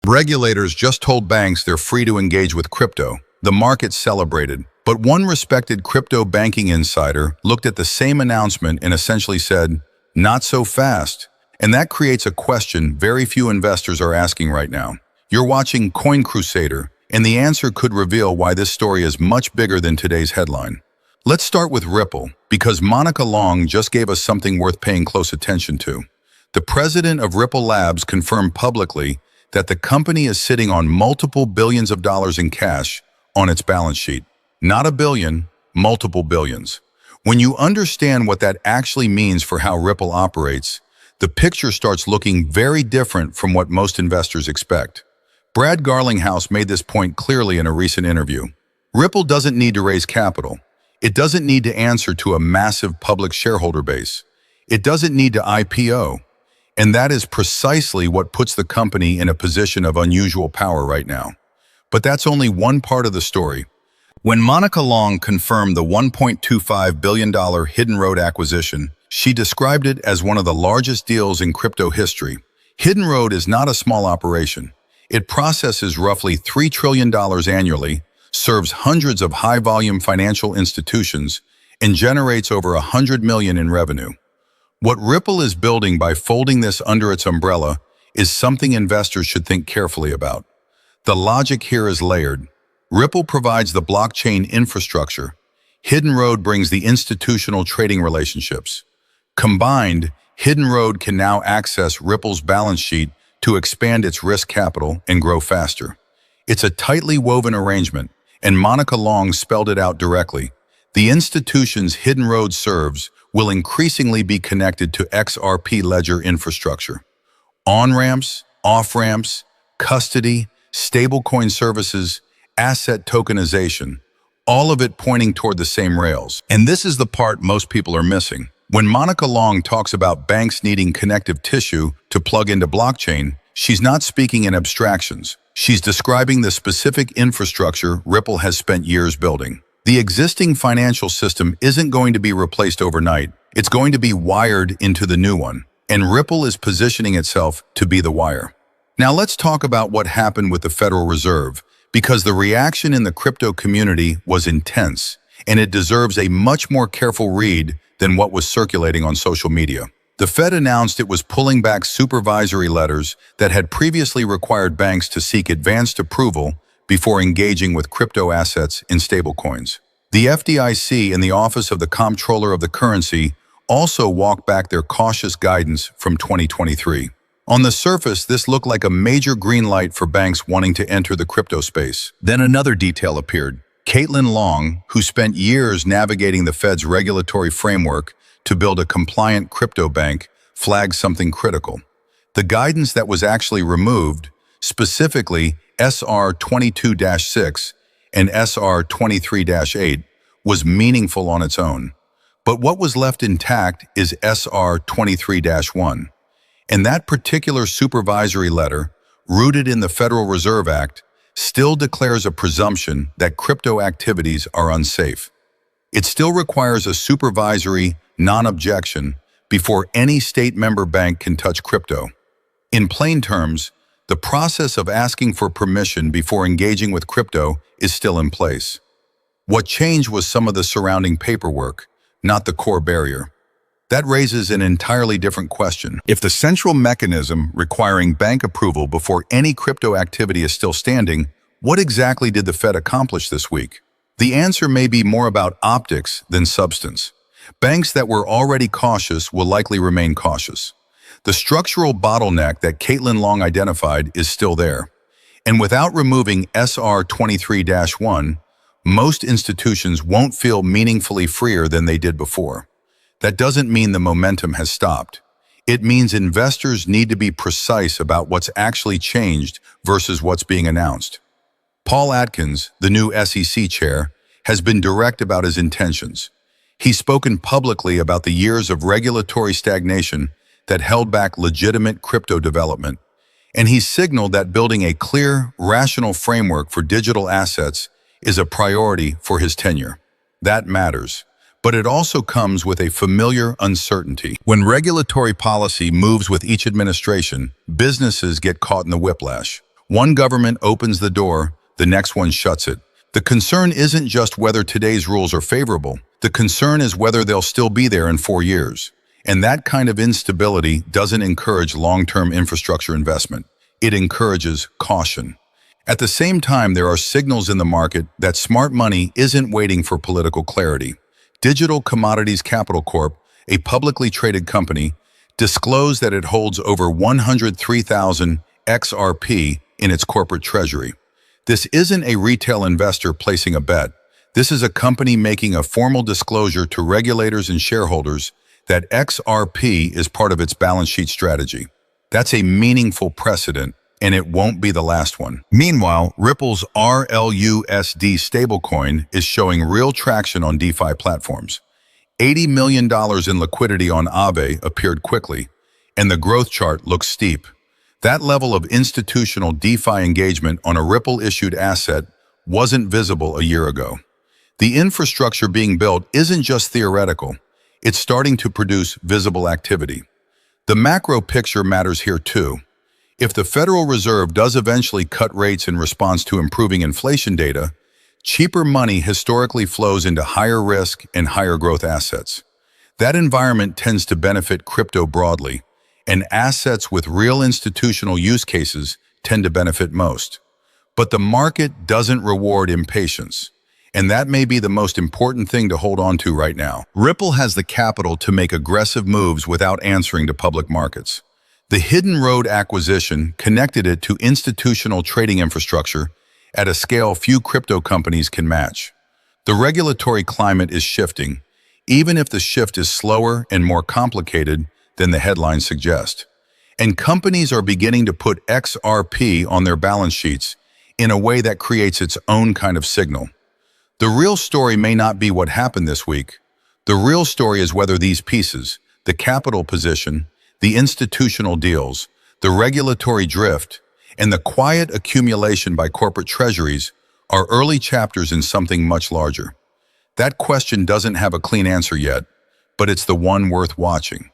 Regulators just told banks they're free to engage with crypto. The market celebrated. But one respected crypto banking insider looked at the same announcement and essentially said, "Not so fast." And that creates a question very few investors are asking right now. You're watching Crusader, and the answer could reveal why this story is much bigger than today's headline. Let's start with Ripple, because Monica Long just gave us something worth paying close attention to. The president of Ripple Labs confirmed publicly that the company is sitting on multiple billions of dollars in cash on its balance sheet. Not a billion, multiple billions. When you understand what that actually means for how Ripple operates, the picture starts looking very different from what most investors expect. Brad Garlinghouse made this point clearly in a recent interview. Ripple doesn't need to raise capital. It doesn't need to answer to a massive public shareholder base. It doesn't need to IPO. And that is precisely what puts the company in a position of unusual power right now. But that's only one part of the story. When Monica Long confirmed the $1.25 billion Hidden Road acquisition, she described it as one of the largest deals in crypto history. Hidden Road is not a small operation. It processes roughly $3 trillion annually, serves hundreds of high-volume financial institutions, and generates over $100 million in revenue. What Ripple is building by folding this under its umbrella is something investors should think carefully about. The logic here is layered. Ripple provides the blockchain infrastructure. Hidden Road brings the institutional trading relationships. Combined, Hidden Road can now access Ripple's balance sheet to expand its risk capital and grow faster. It's a tightly woven arrangement, and Monica Long spelled it out directly. The institutions Hidden Road serves will increasingly be connected to XRP ledger infrastructure. On-ramps, off-ramps, custody, stablecoin services, asset tokenization, all of it pointing toward the same rails. And this is the part most people are missing. When Monica Long talks about banks needing connective tissue to plug into blockchain, she's not speaking in abstractions. She's describing the specific infrastructure Ripple has spent years building. The existing financial system isn't going to be replaced overnight. It's going to be wired into the new one, and Ripple is positioning itself to be the wire. Now let's talk about what happened with the Federal Reserve, because the reaction in the crypto community was intense, and it deserves a much more careful read than what was circulating on social media. The Fed announced it was pulling back supervisory letters that had previously required banks to seek advanced approval before engaging with crypto assets in stablecoins. The FDIC and the Office of the Comptroller of the Currency also walked back their cautious guidance from 2023. On the surface, this looked like a major green light for banks wanting to enter the crypto space. Then another detail appeared. Caitlin Long, who spent years navigating the Fed's regulatory framework to build a compliant crypto bank, flagged something critical. The guidance that was actually removed, specifically SR 22-6 and SR 23-8, was meaningful on its own. But what was left intact is SR 23-1. And that particular supervisory letter, rooted in the Federal Reserve Act, still declares a presumption that crypto activities are unsafe. It still requires a supervisory non-objection before any state member bank can touch crypto. In plain terms, the process of asking for permission before engaging with crypto is still in place. What changed was some of the surrounding paperwork, not the core barrier. That raises an entirely different question. If the central mechanism requiring bank approval before any crypto activity is still standing, what exactly did the Fed accomplish this week? The answer may be more about optics than substance. Banks that were already cautious will likely remain cautious. The structural bottleneck that Caitlin Long identified is still there. And without removing SR 23-1, most institutions won't feel meaningfully freer than they did before. That doesn't mean the momentum has stopped. It means investors need to be precise about what's actually changed versus what's being announced. Paul Atkins, the new SEC chair, has been direct about his intentions. He's spoken publicly about the years of regulatory stagnation that held back legitimate crypto development, and he's signaled that building a clear, rational framework for digital assets is a priority for his tenure. That matters, but it also comes with a familiar uncertainty. When regulatory policy moves with each administration, businesses get caught in the whiplash. One government opens the door, the next one shuts it. The concern isn't just whether today's rules are favorable. The concern is whether they'll still be there in 4 years. And that kind of instability doesn't encourage long-term infrastructure investment. It encourages caution. At the same time, there are signals in the market that smart money isn't waiting for political clarity. Digital Commodities Capital Corp, a publicly traded company, disclosed that it holds over 103,000 XRP in its corporate treasury. This isn't a retail investor placing a bet. This is a company making a formal disclosure to regulators and shareholders that XRP is part of its balance sheet strategy. That's a meaningful precedent, and it won't be the last one. Meanwhile, Ripple's RLUSD stablecoin is showing real traction on DeFi platforms. $80 million in liquidity on Aave appeared quickly, and the growth chart looks steep. That level of institutional DeFi engagement on a Ripple-issued asset wasn't visible a year ago. The infrastructure being built isn't just theoretical. It's starting to produce visible activity. The macro picture matters here too. If the Federal Reserve does eventually cut rates in response to improving inflation data, cheaper money historically flows into higher risk and higher growth assets. That environment tends to benefit crypto broadly, and assets with real institutional use cases tend to benefit most. But the market doesn't reward impatience, and that may be the most important thing to hold on to right now. Ripple has the capital to make aggressive moves without answering to public markets. The Hidden Road acquisition connected it to institutional trading infrastructure at a scale few crypto companies can match. The regulatory climate is shifting, even if the shift is slower and more complicated than the headlines suggest. And companies are beginning to put XRP on their balance sheets in a way that creates its own kind of signal. The real story may not be what happened this week. The real story is whether these pieces, the capital position, the institutional deals, the regulatory drift, and the quiet accumulation by corporate treasuries are early chapters in something much larger. That question doesn't have a clean answer yet, but it's the one worth watching.